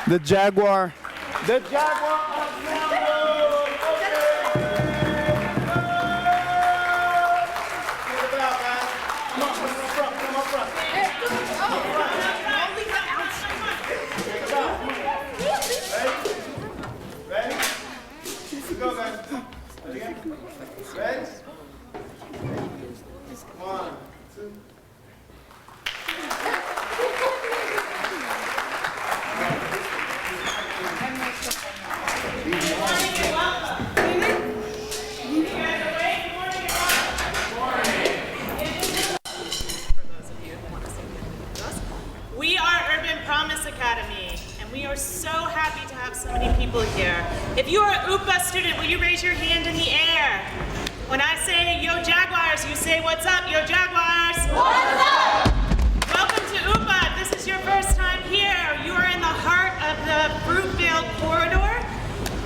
The Jaguar. The Jaguar Ensemble. Okay. Get it out, guys. Come on, come up front. Come up front. Ready? Let's go, guys. Ready? 1, 2. We are Urban Promise Academy, and we are so happy to have so many people here. If you are an UPA student, will you raise your hand in the air? When I say, yo Jaguars, you say, what's up, yo Jaguars? What's up? Welcome to UPA. If this is your first time here, you are in the heart of the Fruitvale corridor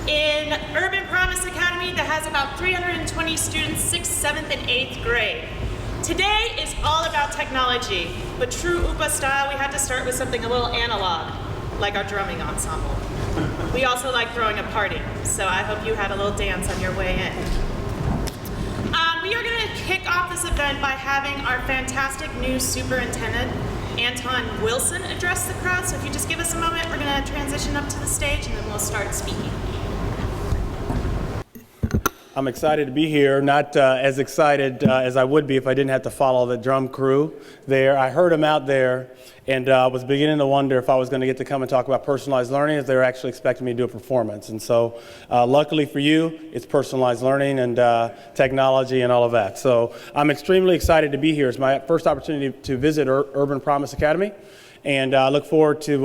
in Urban Promise Academy that has about 320 students, 6th, 7th, and 8th grade. Today is all about technology, but true UPA style, we had to start with something a little analog, like our drumming ensemble. We also like throwing a party, so I hope you had a little dance on your way in. We are going to kick off this event by having our fantastic new superintendent, Anton Wilson, address the crowd. So if you just give us a moment, we're going to transition up to the stage and then we'll start speaking. I'm excited to be here, not as excited as I would be if I didn't have to follow the drum crew there. I heard them out there and was beginning to wonder if I was going to get to come and talk about personalized learning, as they were actually expecting me to do a performance. And so luckily for you, it's personalized learning and technology and all of that. So I'm extremely excited to be here. It's my first opportunity to visit Urban Promise Academy, and I look forward to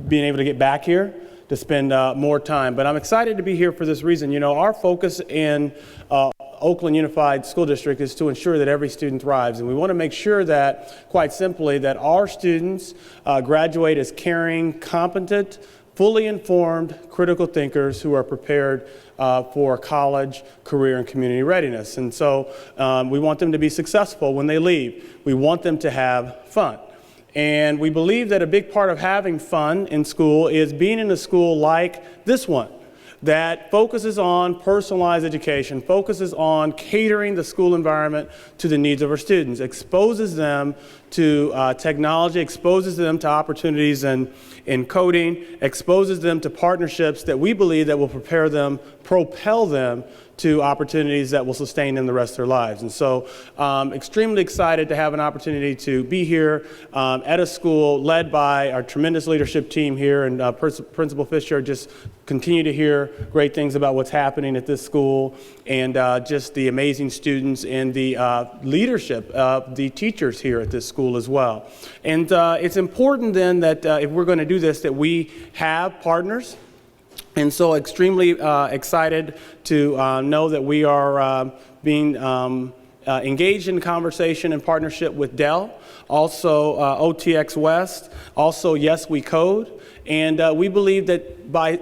being able to get back here to spend more time. But I'm excited to be here for this reason. You know, our focus in Oakland Unified School District is to ensure that every student thrives. And we want to make sure that, quite simply, that our students graduate as caring, competent, fully informed, critical thinkers who are prepared for college, career, and community readiness. And so we want them to be successful when they leave. We want them to have fun. And we believe that a big part of having fun in school is being in a school like this one, that focuses on personalized education, focuses on catering the school environment to the needs of our students, exposes them to technology, exposes them to opportunities in coding, exposes them to partnerships that we believe that will propel them to opportunities that will sustain them the rest of their lives. And so extremely excited to have an opportunity to be here at a school led by our tremendous leadership team here, and Principal Fisher. Just continue to hear great things about what's happening at this school, and just the amazing students and the leadership of the teachers here at this school as well. And it's important then that if we're going to do this, that we have partners. And so extremely excited to know that we are being engaged in conversation and partnership with Dell, also OTX West, also YesWECode. And we believe that by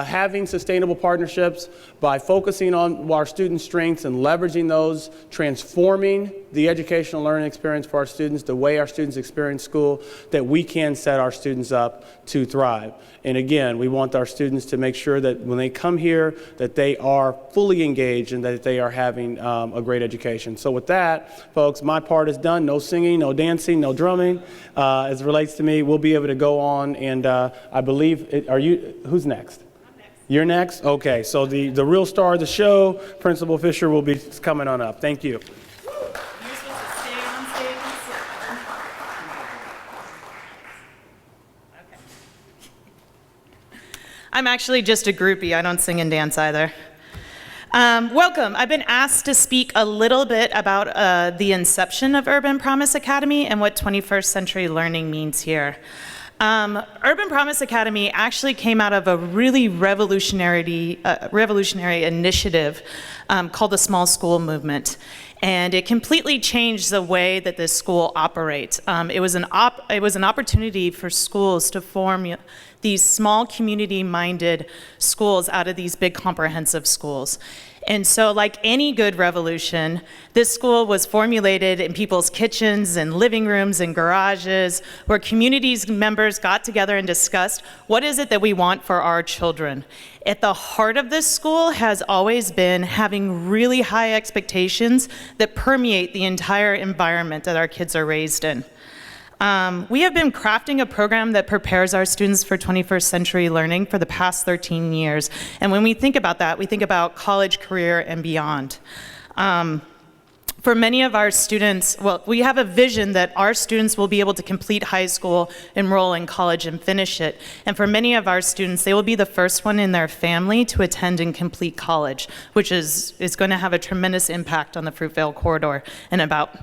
having sustainable partnerships, by focusing on our student strengths and leveraging those, transforming the educational learning experience for our students, the way our students experience school, that we can set our students up to thrive. And again, we want our students to make sure that when they come here, that they are fully engaged and that they are having a great education. So with that, folks, my part is done. No singing, no dancing, no drumming. As it relates to me, we'll be able to go on, and I believe, who's next? I'm next. You're next? Okay, so the real star of the show, Principal Fisher, will be coming on up. Thank you. I'm actually just a groupie. I don't sing and dance either. Welcome. I've been asked to speak a little bit about the inception of Urban Promise Academy and what 21st century learning means here. Urban Promise Academy actually came out of a really revolutionary initiative called the Small School Movement. And it completely changed the way that this school operates. It was an opportunity for schools to form these small community-minded schools out of these big comprehensive schools. And so like any good revolution, this school was formulated in people's kitchens and living rooms and garages, where communities members got together and discussed, what is it that we want for our children? At the heart of this school has always been having really high expectations that permeate the entire environment that our kids are raised in. We have been crafting a program that prepares our students for 21st century learning for the past 13 years. And when we think about that, we think about college, career, and beyond. For many of our students, well, we have a vision that our students will be able to complete high school, enroll in college, and finish it. And for many of our students, they will be the first one in their family to attend and complete college, which is going to have a tremendous impact on the Fruitvale corridor in about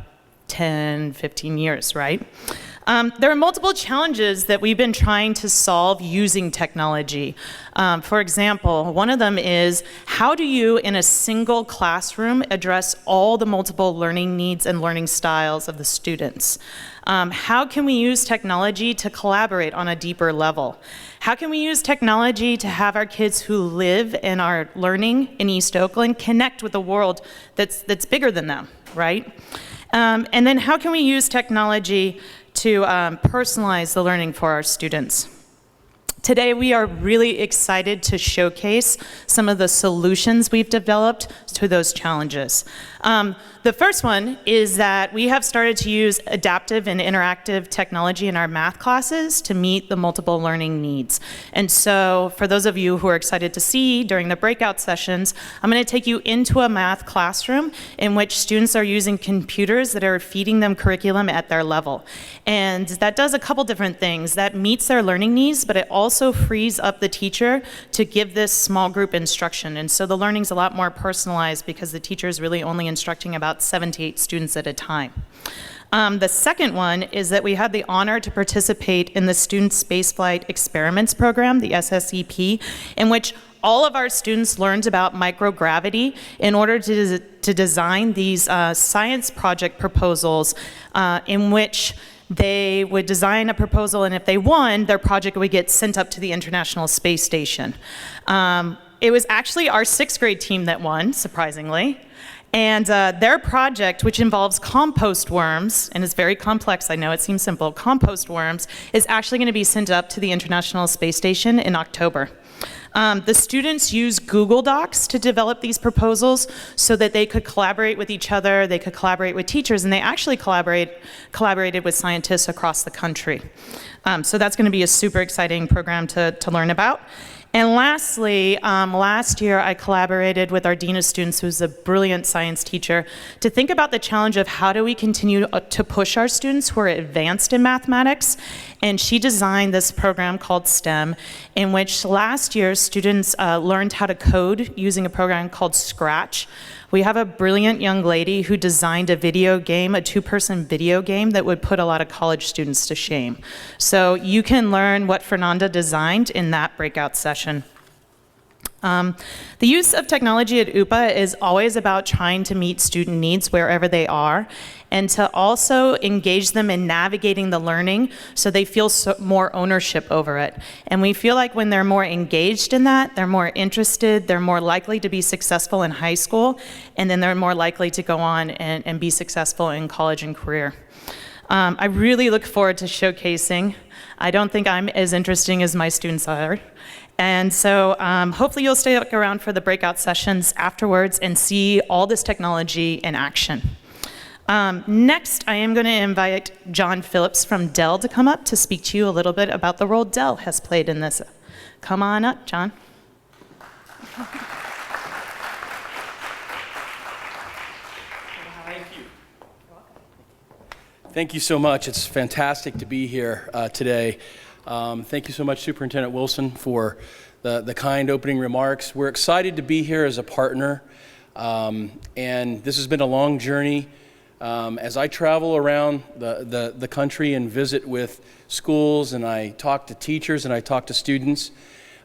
10, 15 years, right? There are multiple challenges that we've been trying to solve using technology. For example, one of them is, how do you, in a single classroom, address all the multiple learning needs and learning styles of the students? How can we use technology to collaborate on a deeper level? How can we use technology to have our kids who live and are learning in East Oakland connect with a world that's bigger than them, right? And then how can we use technology to personalize the learning for our students? Today, we are really excited to showcase some of the solutions we've developed to those challenges. The first one is that we have started to use adaptive and interactive technology in our math classes to meet the multiple learning needs. And so for those of you who are excited to see during the breakout sessions, I'm going to take you into a math classroom in which students are using computers that are feeding them curriculum at their level. And that does a couple different things. That meets their learning needs, but it also frees up the teacher to give this small group instruction. And so the learning's a lot more personalized because the teacher is really only instructing about 7 to 8 students at a time. The second one is that we had the honor to participate in the Student Spaceflight Experiments Program, the SSEP, in which all of our students learned about microgravity in order to design these science project proposals in which they would design a proposal, and if they won, their project would get sent up to the International Space Station. It was actually our 6th grade team that won, surprisingly. And their project, which involves compost worms, and is very complex, I know it seems simple, compost worms, is actually going to be sent up to the International Space Station in October. The students used Google Docs to develop these proposals so that they could collaborate with each other, they could collaborate with teachers, and they actually collaborated with scientists across the country. So that's going to be a super exciting program to learn about. And lastly, last year I collaborated with our Dean of Students, who's a brilliant science teacher, to think about the challenge of how do we continue to push our students who are advanced in mathematics. And she designed this program called STEM, in which last year students learned how to code using a program called Scratch. We have a brilliant young lady who designed a video game, a 2-person video game that would put a lot of college students to shame. So you can learn what Fernanda designed in that breakout session. The use of technology at UPA is always about trying to meet student needs wherever they are, and to also engage them in navigating the learning so they feel more ownership over it. And we feel like when they're more engaged in that, they're more interested, they're more likely to be successful in high school, and then they're more likely to go on and be successful in college and career. I really look forward to showcasing. I don't think I'm as interesting as my students are. And so hopefully you'll stay around for the breakout sessions afterwards and see all this technology in action. Next, I am going to invite Jon Phillips from Dell to come up to speak to you a little bit about the role Dell has played in this. Come on up, Jon. Thank you. Thank you so much. It's fantastic to be here today. Thank you so much, Superintendent Wilson, for the kind opening remarks. We're excited to be here as a partner, and this has been a long journey. As I travel around the country and visit with schools, and I talk to teachers and I talk to students,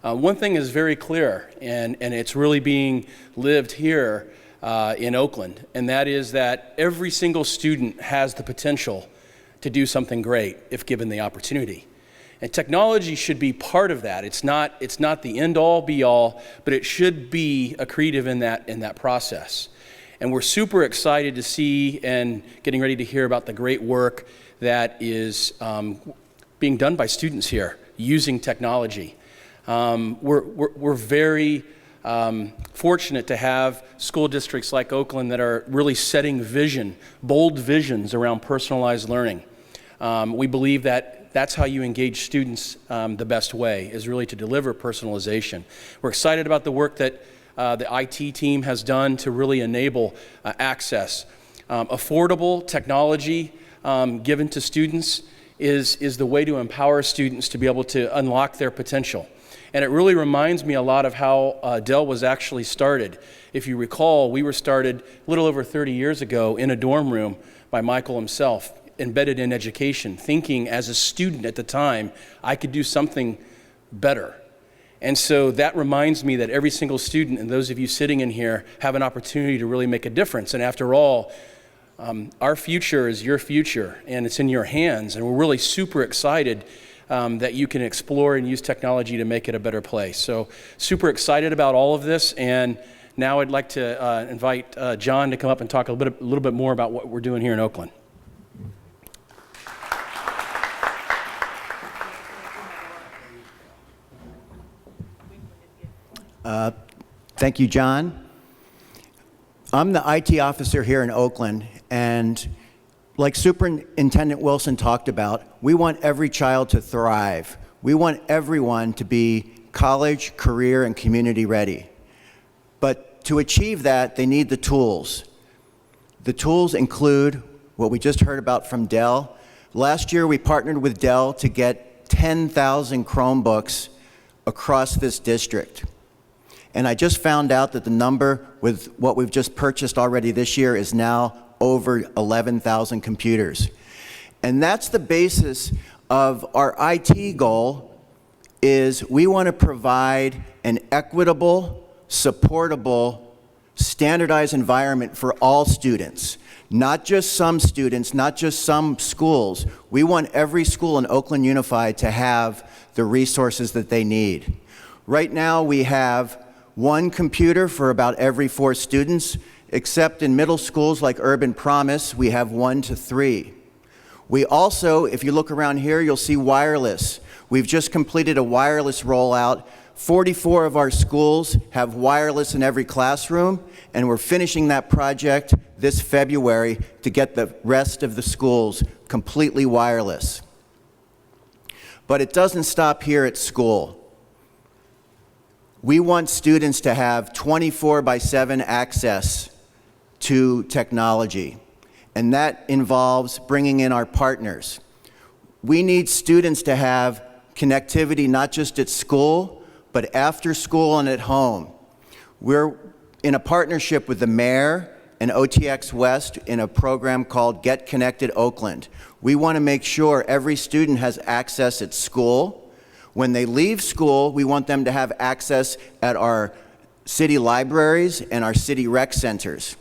one thing is very clear, and it's really being lived here in Oakland, and that is that every single student has the potential to do something great if given the opportunity. And technology should be part of that. It's not the end-all, be-all, but it should be accretive in that process. And we're super excited to see and getting ready to hear about the great work that is being done by students here using technology. We're very fortunate to have school districts like Oakland that are really setting bold visions around personalized learning. We believe that that's how you engage students the best way, is really to deliver personalization. We're excited about the work that the IT team has done to really enable access. Affordable technology given to students is the way to empower students to be able to unlock their potential. And it really reminds me a lot of how Dell was actually started. If you recall, we were started a little over 30 years ago in a dorm room by Michael himself, embedded in education, thinking as a student at the time, I could do something better. And so that reminds me that every single student, and those of you sitting in here, have an opportunity to really make a difference. And after all, our future is your future, and it's in your hands. And we're really super excited that you can explore and use technology to make it a better place. So super excited about all of this. And now I'd like to invite Jon to come up and talk a little bit more about what we're doing here in Oakland. Thank you, Jon. I'm the IT officer here in Oakland, and like Superintendent Wilson talked about, we want every child to thrive. We want everyone to be college, career, and community ready. But to achieve that, they need the tools. The tools include what we just heard about from Dell. Last year, we partnered with Dell to get 10,000 Chromebooks across this district. And I just found out that the number with what we've just purchased already this year is now over 11,000 computers. And that's the basis of our IT goal, is we want to provide an equitable, supportable, standardized environment for all students. Not just some students, not just some schools. We want every school in Oakland Unified to have the resources that they need. Right now we have one computer for about every 4 students, except in middle schools like Urban Promise, we have 1 to 3. We also, if you look around here, you'll see wireless. We've just completed a wireless rollout. 44 of our schools have wireless in every classroom, and we're finishing that project this February to get the rest of the schools completely wireless. But it doesn't stop here at school. We want students to have 24/7 access to technology, and that involves bringing in our partners. We need students to have connectivity not just at school, but after school and at home. We're in a partnership with the mayor and OTX West in a program called Get Connected Oakland. We want to make sure every student has access at school. When they leave school, we want them to have access at our city libraries and our city rec centers.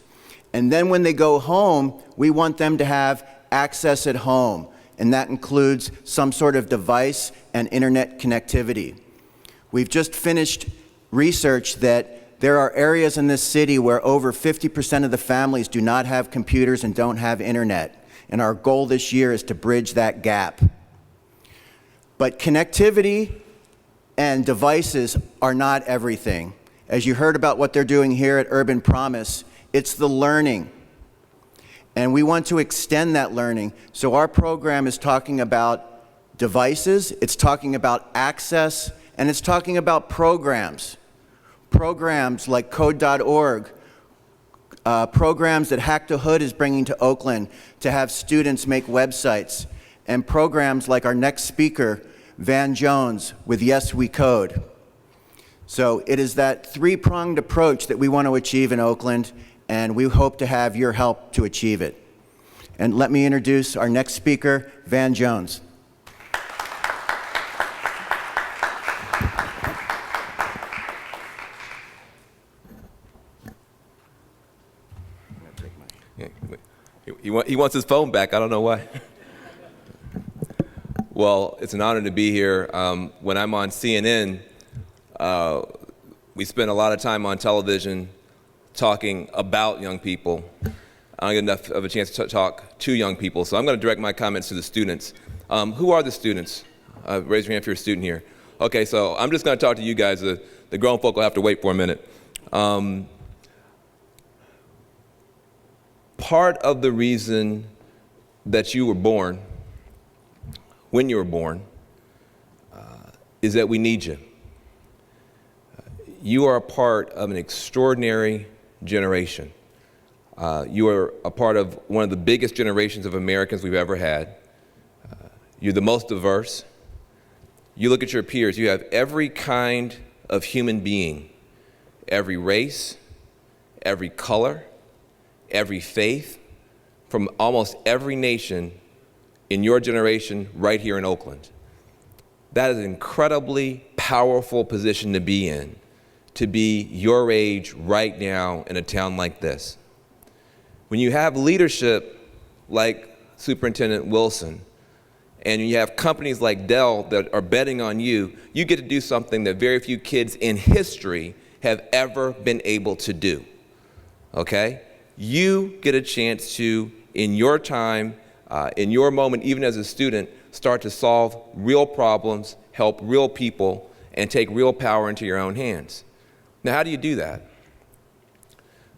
And then when they go home, we want them to have access at home, and that includes some sort of device and internet connectivity. We've just finished research that there are areas in this city where over 50% of the families do not have computers and don't have internet, and our goal this year is to bridge that gap. But connectivity and devices are not everything. As you heard about what they're doing here at Urban Promise, it's the learning. And we want to extend that learning. So our program is talking about devices, it's talking about access, and it's talking about programs. Programs like code.org, programs that Hack the Hood is bringing to Oakland to have students make websites, and programs like our next speaker, Van Jones, with YesWECode. So it is that 3-pronged approach that we want to achieve in Oakland, and we hope to have your help to achieve it. And let me introduce our next speaker, Van Jones. He wants his phone back. I don't know why. Well, it's an honor to be here. When I'm on CNN, we spend a lot of time on television talking about young people. I don't get enough of a chance to talk to young people, so I'm going to direct my comments to the students. Who are the students? Raise your hand if you're a student here. Okay, so I'm just going to talk to you guys. The grown folk will have to wait for a minute. Part of the reason that you were born, when you were born, is that we need you. You are a part of an extraordinary generation. You are a part of one of the biggest generations of Americans we've ever had. You're the most diverse. You look at your peers, you have every kind of human being, every race, every color, every faith, from almost every nation in your generation right here in Oakland. That is an incredibly powerful position to be in, to be your age right now in a town like this. When you have leadership like Superintendent Wilson, and you have companies like Dell that are betting on you, you get to do something that very few kids in history have ever been able to do, okay? You get a chance to, in your time, in your moment, even as a student, start to solve real problems, help real people, and take real power into your own hands. Now, how do you do that?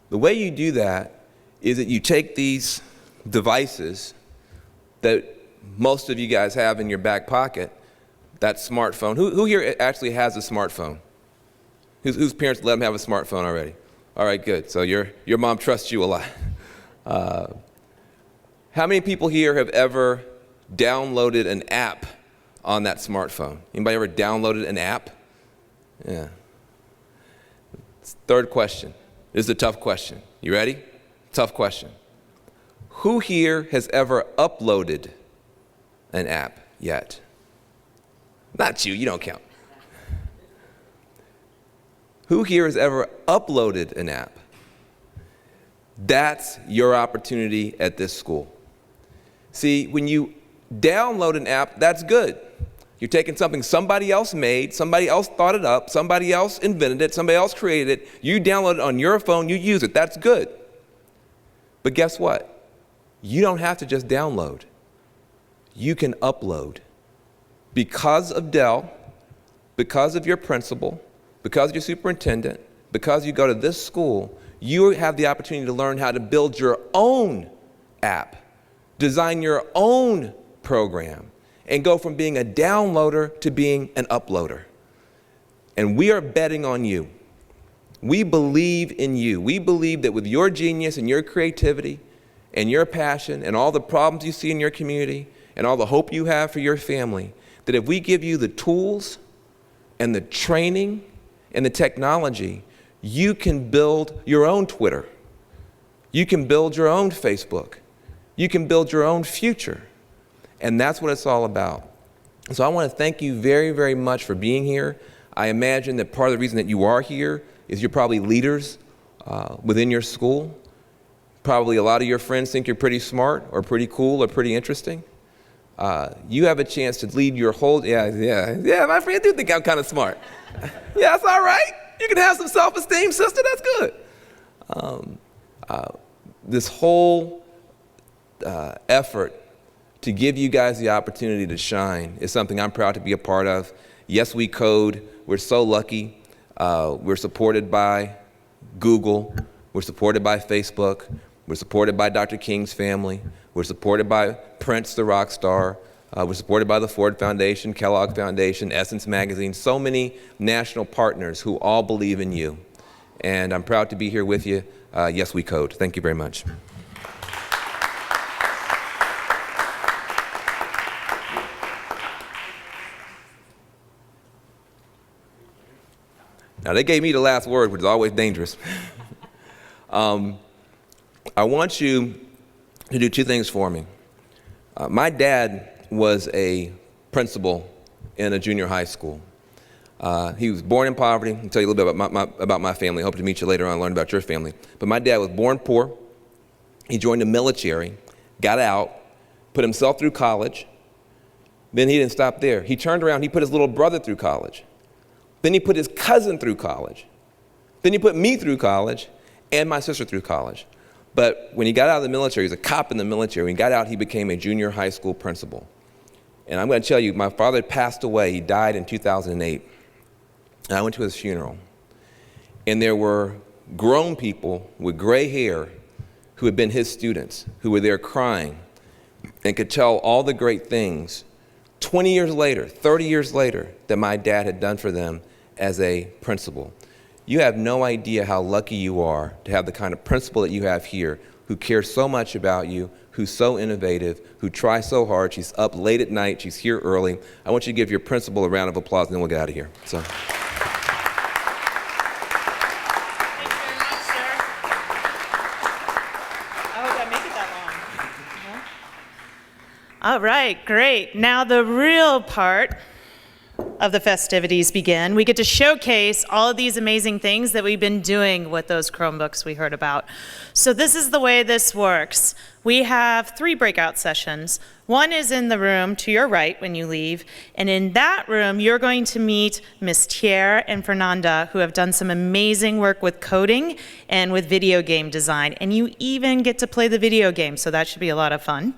The way you do that is that you take these devices that most of you guys have in your back pocket, that smartphone. Who here actually has a smartphone? Whose parents let them have a smartphone already? All right, good. So your mom trusts you a lot. How many people here have ever downloaded an app on that smartphone? Anybody ever downloaded an app? Yeah. Third question. This is a tough question. You ready? Tough question. Who here has ever uploaded an app yet? Not you don't count. Who here has ever uploaded an app? That's your opportunity at this school. See, when you download an app, that's good. You're taking something somebody else made, somebody else thought it up, somebody else invented it, somebody else created it, you download it on your phone, you use it, that's good. But guess what? You don't have to just download. You can upload. Because of Dell, because of your principal, because of your superintendent, because you go to this school, you have the opportunity to learn how to build your own app, design your own program, and go from being a downloader to being an uploader. And we are betting on you. We believe in you. We believe that with your genius and your creativity and your passion and all the problems you see in your community and all the hope you have for your family, that if we give you the tools and the training and the technology, you can build your own Twitter. You can build your own Facebook. You can build your own future. And that's what it's all about. So I want to thank you very, very much for being here. I imagine that part of the reason that you are here is you're probably leaders within your school. Probably a lot of your friends think you're pretty smart or pretty cool or pretty interesting. You have a chance to lead your whole, yeah, my friend do think I'm kind of smart. Yeah, that's all right. You can have some self-esteem, sister, that's good. This whole effort to give you guys the opportunity to shine is something I'm proud to be a part of. YesWECode, we're so lucky. We're supported by Google. We're supported by Facebook. We're supported by Dr. King's family. We're supported by Prince the rock star. We're supported by the Ford Foundation, Kellogg Foundation, Essence Magazine, so many national partners who all believe in you. And I'm proud to be here with you. YesWECode. Thank you very much. Now, they gave me the last word, which is always dangerous. I want you to do two things for me. My dad was a principal in a junior high school. He was born in poverty. I'll tell you a little bit about my family. I hope to meet you later on and learn about your family. But my dad was born poor. He joined the military, got out, put himself through college, Then he didn't stop there. He turned around, he put his little brother through college. Then he put his cousin through college. Then he put me through college and my sister through college. But when he got out of the military, he was a cop in the military. When he got out, he became a junior high school principal. And I'm going to tell you, my father passed away. He died in 2008. And I went to his funeral. And there were grown people with gray hair who had been his students, who were there crying and could tell all the great things 20 years later, 30 years later, that my dad had done for them as a principal. You have no idea how lucky you are to have the kind of principal that you have here, who cares so much about you, who's so innovative, who tries so hard. She's up late at night, she's here early. I want you to give your principal a round of applause, and then we'll get out of here. So. Thank you very much, sir. Oh, did I make it that long? All right, great. Now the real part of the festivities begin. We get to showcase all of these amazing things that we've been doing with those Chromebooks we heard about. So this is the way this works. We have 3 breakout sessions. One is in the room to your right when you leave, and in that room you're going to meet Miss Thierry and Fernanda, who have done some amazing work with coding and with video game design, and you even get to play the video game, so that should be a lot of fun.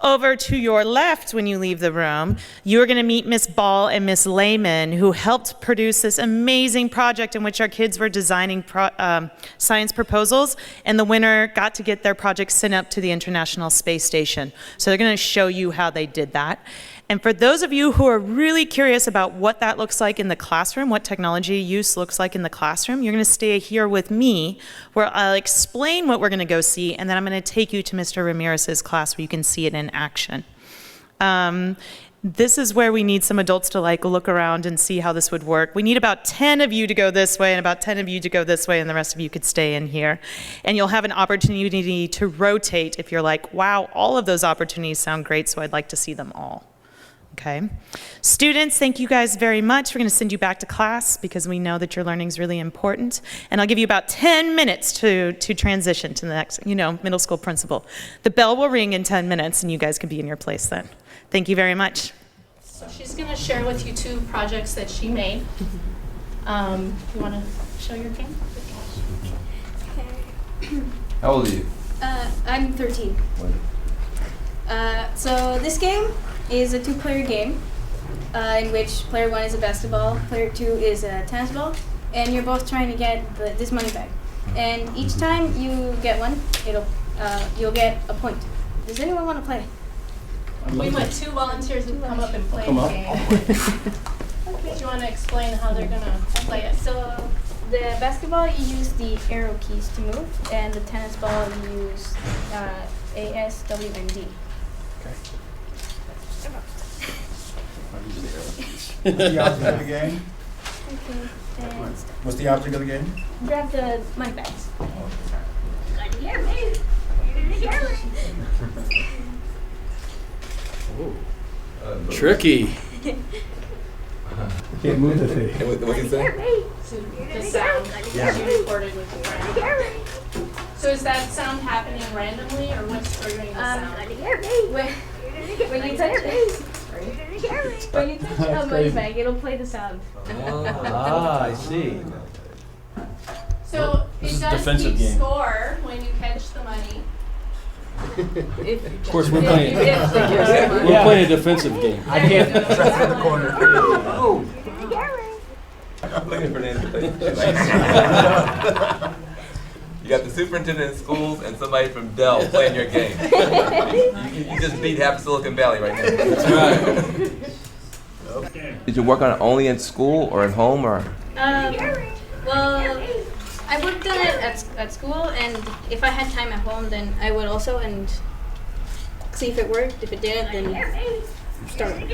Over to your left when you leave the room, you're going to meet Miss Ball and Miss Lehman, who helped produce this amazing project in which our kids were designing science proposals, and the winner got to get their project sent up to the International Space Station. So they're going to show you how they did that. And for those of you who are really curious about what that looks like in the classroom, what technology use looks like in the classroom, you're going to stay here with me, where I'll explain what we're going to go see, and then I'm going to take you to Mr. Ramirez's class where you can see it in action. This is where we need some adults to look around and see how this would work. We need about 10 of you to go this way and about 10 of you to go this way, and the rest of you could stay in here. And you'll have an opportunity to rotate if you're like, wow, all of those opportunities sound great, so I'd like to see them all. Okay. Students, thank you guys very much. We're going to send you back to class because we know that your learning is really important. And I'll give you about 10 minutes to transition to the next, middle school principal. The bell will ring in 10 minutes and you guys can be in your place then. Thank you very much. So she's going to share with you 2 projects that she made. You want to show your game? Okay. How old are you? I'm 13. So this game is a 2-player game in which player 1 is a basketball, player 2 is a tennis ball, and you're both trying to get this money back. And each time you get one, you'll get a point. Does anyone want to play? We want 2 volunteers to come up and play the game. Do you want to explain how they're going to play it? So the basketball, you use the arrow keys to move, and the tennis ball, you use A, S, W, and D. What's the object of the game? Okay, and stop. What's the object of the game? Grab the money bags. Tricky. Can't move the thing. What did he say? The sound you recorded with the sound. So is that sound happening randomly, or what's triggering the sound? When you touch it, when you touch a money bag, it'll play the sound. I see. So it is a does defensive keep game. score when you catch the money. Of course, we're playing a defensive game. I can't press in the corner. I'm looking for Nancy. You got the superintendent of schools and somebody from Dell playing your game. You just beat half Silicon Valley right now. That's right. Did you work on it only in school or at home or? Well, I worked on it at school, and if I had time at home, then I would also and see if it worked. If it didn't, then start over.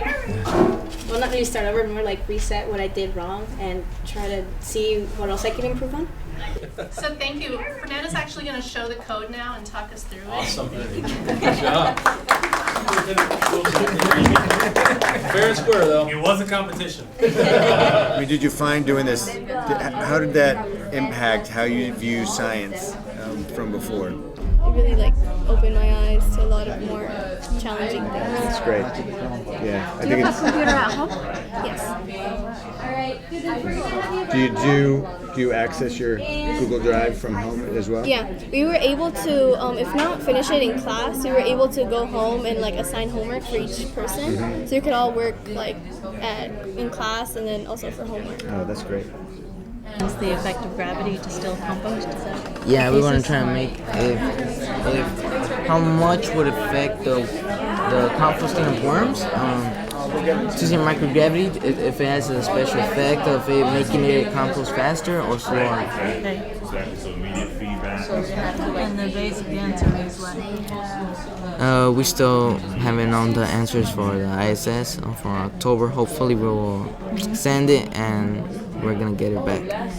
Well, not really start over, more like reset what I did wrong and try to see what else I could improve on. So thank you. Fernanda's actually going to show the code now and talk us through it. Awesome. Good job. Fair and square, though. It was a competition. Did you find doing this, how did that impact how you view science from before? really like opened my eyes to a lot of more challenging things. That's great. Yeah, I Do you think have a computer at home? Yes. do you access your Google Drive from home as well? Yeah, we were able to, if not finish it in class, we were able to go home and like assign homework for each person, so we could all work like in class and then also for homework. Oh, that's great. Is the effect of gravity to still compost? Yeah, we want to try and make if how much would affect the composting of worms. Using microgravity, if it has a special effect of it making it compost faster or slower. Okay. And the basic answer is what? We still haven't known the answers for the ISS for October. Hopefully we will send it and we're gonna get it back.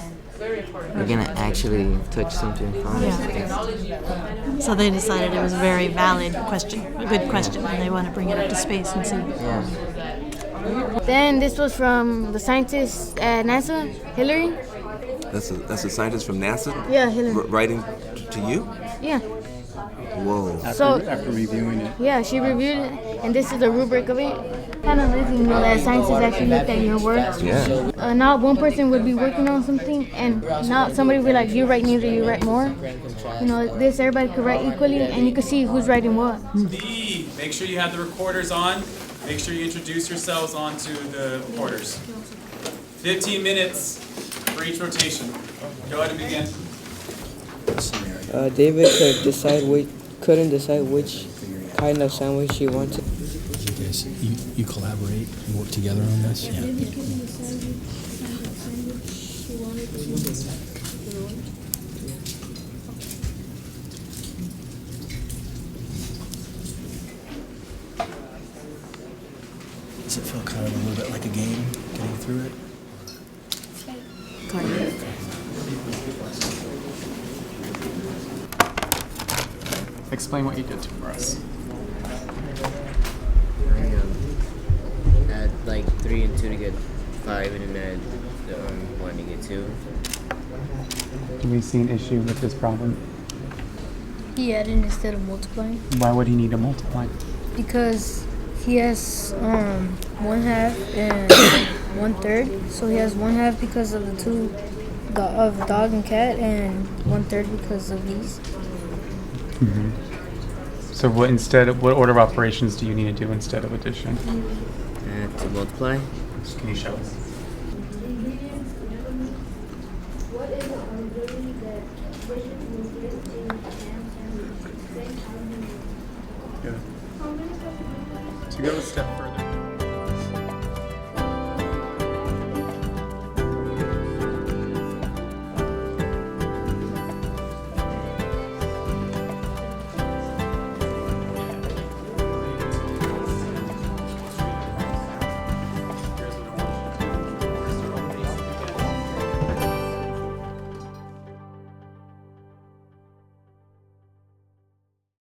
We're gonna actually touch something from it. So they decided it was a very valid question, a good question, and they want to bring it up to space and see. Yeah. Then this was from the scientist at NASA, Hillary. That's a scientist from NASA Yeah, Hillary. writing to you? Yeah. Whoa. After reviewing it. Yeah, she reviewed it, and this is the rubric of it. Kind of amazing, you know, that scientists actually looked at your work. Yeah. Not one person would be working on something, and not somebody would be like, you write neither, you write more. You know, this everybody could write equally, and you could see who's writing what. Make sure you have the recorders on. Make sure you introduce yourselves onto the recorders. 15 minutes for each rotation. Go ahead and begin. David couldn't decide which kind of sandwich he wanted. You collaborate and work together on this? Yeah. Does it feel kind of a little bit like a game, getting through it? Kind of. Explain what you did for us. Add like 3 and 2 to get 5, and then add 1 to get 2. Do we see an issue with this problem? He added instead of multiplying. Why would he need to multiply? Because he has 1/2 and 1/3. So he has 1/2 because of the two of dog and cat, and 1/3 because of these. So what order of operations do you need to do instead of addition? To multiply. Can you show us? To go a step further.